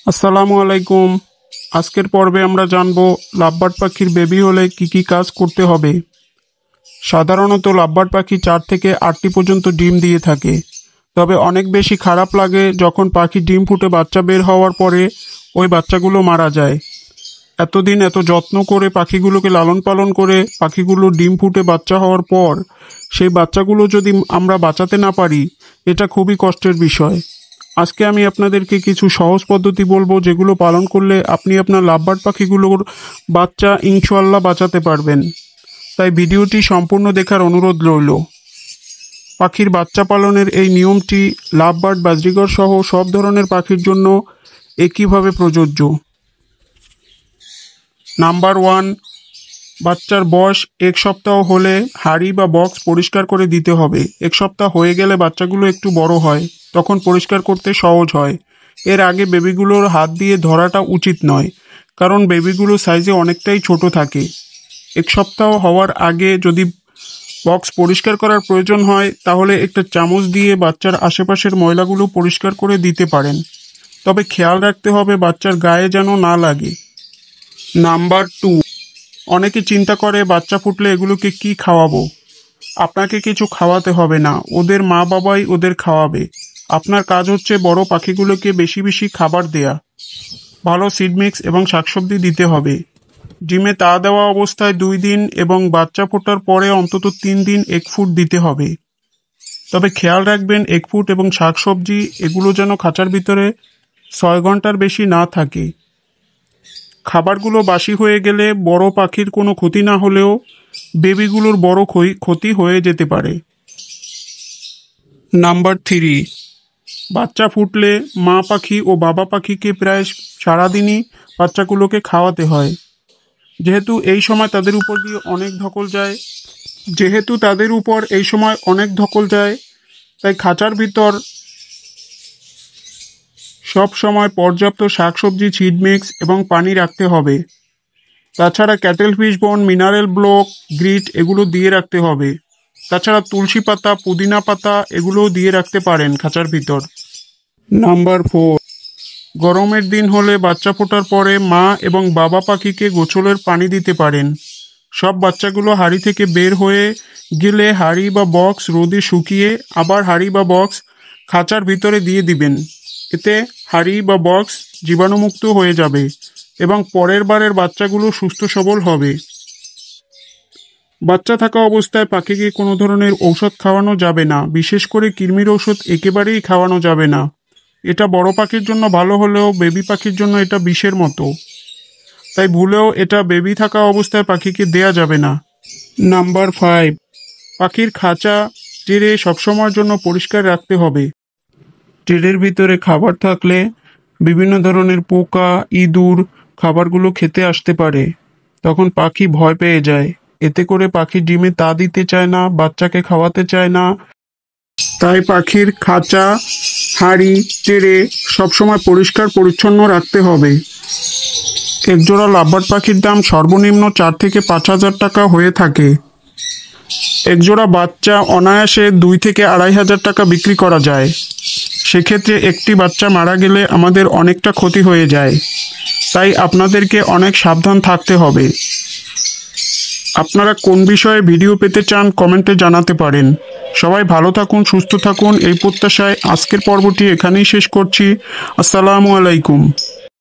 আসসালামু আলাইকুম। আজকের পর্বে আমরা জানব লাভবার্ড পাখির বেবি হলে কি কি কাজ করতে হবে। সাধারণত লাভবার্ড পাখি 4 থেকে 8টি পর্যন্ত ডিম দিয়ে থাকে, তবে অনেক বেশি খারাপ লাগে যখন পাখি ডিম ফুটে বাচ্চা বের হওয়ার পরে ওই বাচ্চাগুলো মারা যায়। এতদিন এত যত্ন করে পাখিগুলোকে লালন পালন করে পাখিগুলো ডিম ফুটে বাচ্চা হওয়ার পর সেই বাচ্চাগুলো যদি আমরা বাঁচাতে না পারি, এটা খুবই কষ্টের বিষয়। আজকে আমি আপনাদেরকে কিছু সহজ পদ্ধতি বলবো, যেগুলো পালন করলে আপনি আপনার লাভবার্ড পাখিগুলোর বাচ্চা ইনশাআল্লাহ বাঁচাতে পারবেন। তাই ভিডিওটি সম্পূর্ণ দেখার অনুরোধ রইল। পাখির বাচ্চা পালনের এই নিয়মটি লাভবার্ড, বাজরিগর সহ সব ধরনের পাখির জন্য একইভাবে প্রযোজ্য। নাম্বার 1, বাচ্চার বয়স 1 সপ্তাহ হলে হাঁড়ি বা বক্স পরিষ্কার করে দিতে হবে। 1 সপ্তাহ হয়ে গেলে বাচ্চাগুলো একটু বড় হয়, তখন পরিষ্কার করতে সহজ হয়। এর আগে বেবিগুলোর হাত দিয়ে ধরাটা উচিত নয়, কারণ বেবিগুলো সাইজে অনেকটাই ছোট থাকে। 1 সপ্তাহ হওয়ার আগে যদি বক্স পরিষ্কার করার প্রয়োজন হয়, তাহলে একটা চামচ দিয়ে বাচ্চার আশেপাশের ময়লাগুলো পরিষ্কার করে দিতে পারেন, তবে খেয়াল রাখতে হবে বাচ্চার গায়ে যেন না লাগে। নাম্বার 2, অনেকে চিন্তা করে বাচ্চা ফুটলে এগুলোকে কি খাওয়াবো। আপনাকে কিছু খাওয়াতে হবে না, ওদের মা বাবাই ওদের খাওয়াবে। আপনার কাজ হচ্ছে বড় পাখিগুলোকে বেশি বেশি খাবার দেয়া, ভালো সিড মিক্স এবং শাকসবজি দিতে হবে। ডিমে তা দেওয়া অবস্থায় 2 দিন এবং বাচ্চা ফোটার পরে অন্তত 3 দিন এগ ফুড দিতে হবে। তবে খেয়াল রাখবেন এগ ফুড এবং শাকসবজি এগুলো যেন খাঁচার ভিতরে 6 ঘন্টার বেশি না থাকে। খাবারগুলো বাসি হয়ে গেলে বড় পাখির কোনো ক্ষতি না হলেও বেবিগুলোর বড় ক্ষতি হয়ে যেতে পারে। নাম্বার 3, বাচ্চা ফুটলে মা পাখি ও বাবা পাখিকে প্রায় সারাদিনই বাচ্চাগুলোকে খাওয়াতে হয়। যেহেতু এই সময় তাদের উপর অনেক ধকল যায়, তাই খাঁচার ভিতর সব সময় পর্যাপ্ত শাকসবজি, সিড মিক্স এবং পানি রাখতে হবে। তাছাড়া cattle fish bone, mineral block, grit এগুলো দিয়ে রাখতে হবে। তাছাড়া তুলসী পাতা, পুদিনা পাতা এগুলোও দিয়ে রাখতে পারেন খাঁচার ভিতর। নাম্বার 4, গরমের দিন হলে বাচ্চা ফোটার পরে মা এবং বাবা পাখিকে গোসলের পানি দিতে পারেন। সব বাচ্চাগুলো হাঁড়ি থেকে বের হয়ে গেলে হাঁড়ি বা বক্স রোদে শুকিয়ে আবার হাঁড়ি বা বক্স খাঁচার ভিতরে দিয়ে দিবেন। এতে হাঁড়ি বা বক্স জীবাণুমুক্ত হয়ে যাবে এবং পরের বারের বাচ্চাগুলো সুস্থ সবল হবে। বাচ্চা থাকা অবস্থায় পাখিকে কোনো ধরনের ঔষধ খাওয়ানো যাবে না, বিশেষ করে কৃমির ঔষধ একেবারেই খাওয়ানো যাবে না। এটা বড় পাখির জন্য ভালো হলেও বেবি পাখির জন্য এটা বিষের মতো, তাই ভুলেও এটা বেবি থাকা অবস্থায় পাখিকে দেয়া যাবে না। নাম্বার 5, পাখির খাঁচা ট্রে সবসময়ের জন্য পরিষ্কার রাখতে হবে। ট্রের ভিতরে খাবার থাকলে বিভিন্ন ধরনের পোকা, ইঁদুর খাবারগুলো খেতে আসতে পারে, তখন পাখি ভয় পেয়ে যায়। এতে করে পাখি ডিমে তা দিতে চায় না, বাচ্চাকে খাওয়াতে চায় না। তাই পাখির খাঁচা, হাঁড়ি, ট্রে সবসময় পরিষ্কার পরিচ্ছন্ন রাখতে হবে। একজোড়া লাভবার্ড পাখির দাম সর্বনিম্ন 4 থেকে 5,000 টাকা হয়ে থাকে। একজোড়া বাচ্চা অনায়াসে 2 থেকে 2,500 টাকা বিক্রি করা যায়। সেক্ষেত্রে একটি বাচ্চা মারা গেলে আমাদের অনেকটা ক্ষতি হয়ে যায়, তাই আপনাদেরকে অনেক সাবধান থাকতে হবে। আপনারা কোন বিষয়ে ভিডিও পেতে চান কমেন্টে জানাতে পারেন। সবাই ভালো থাকুন, সুস্থ থাকুন এই প্রত্যাশায় আজকের পর্বটি এখানেই শেষ করছি। আসসালামু আলাইকুম।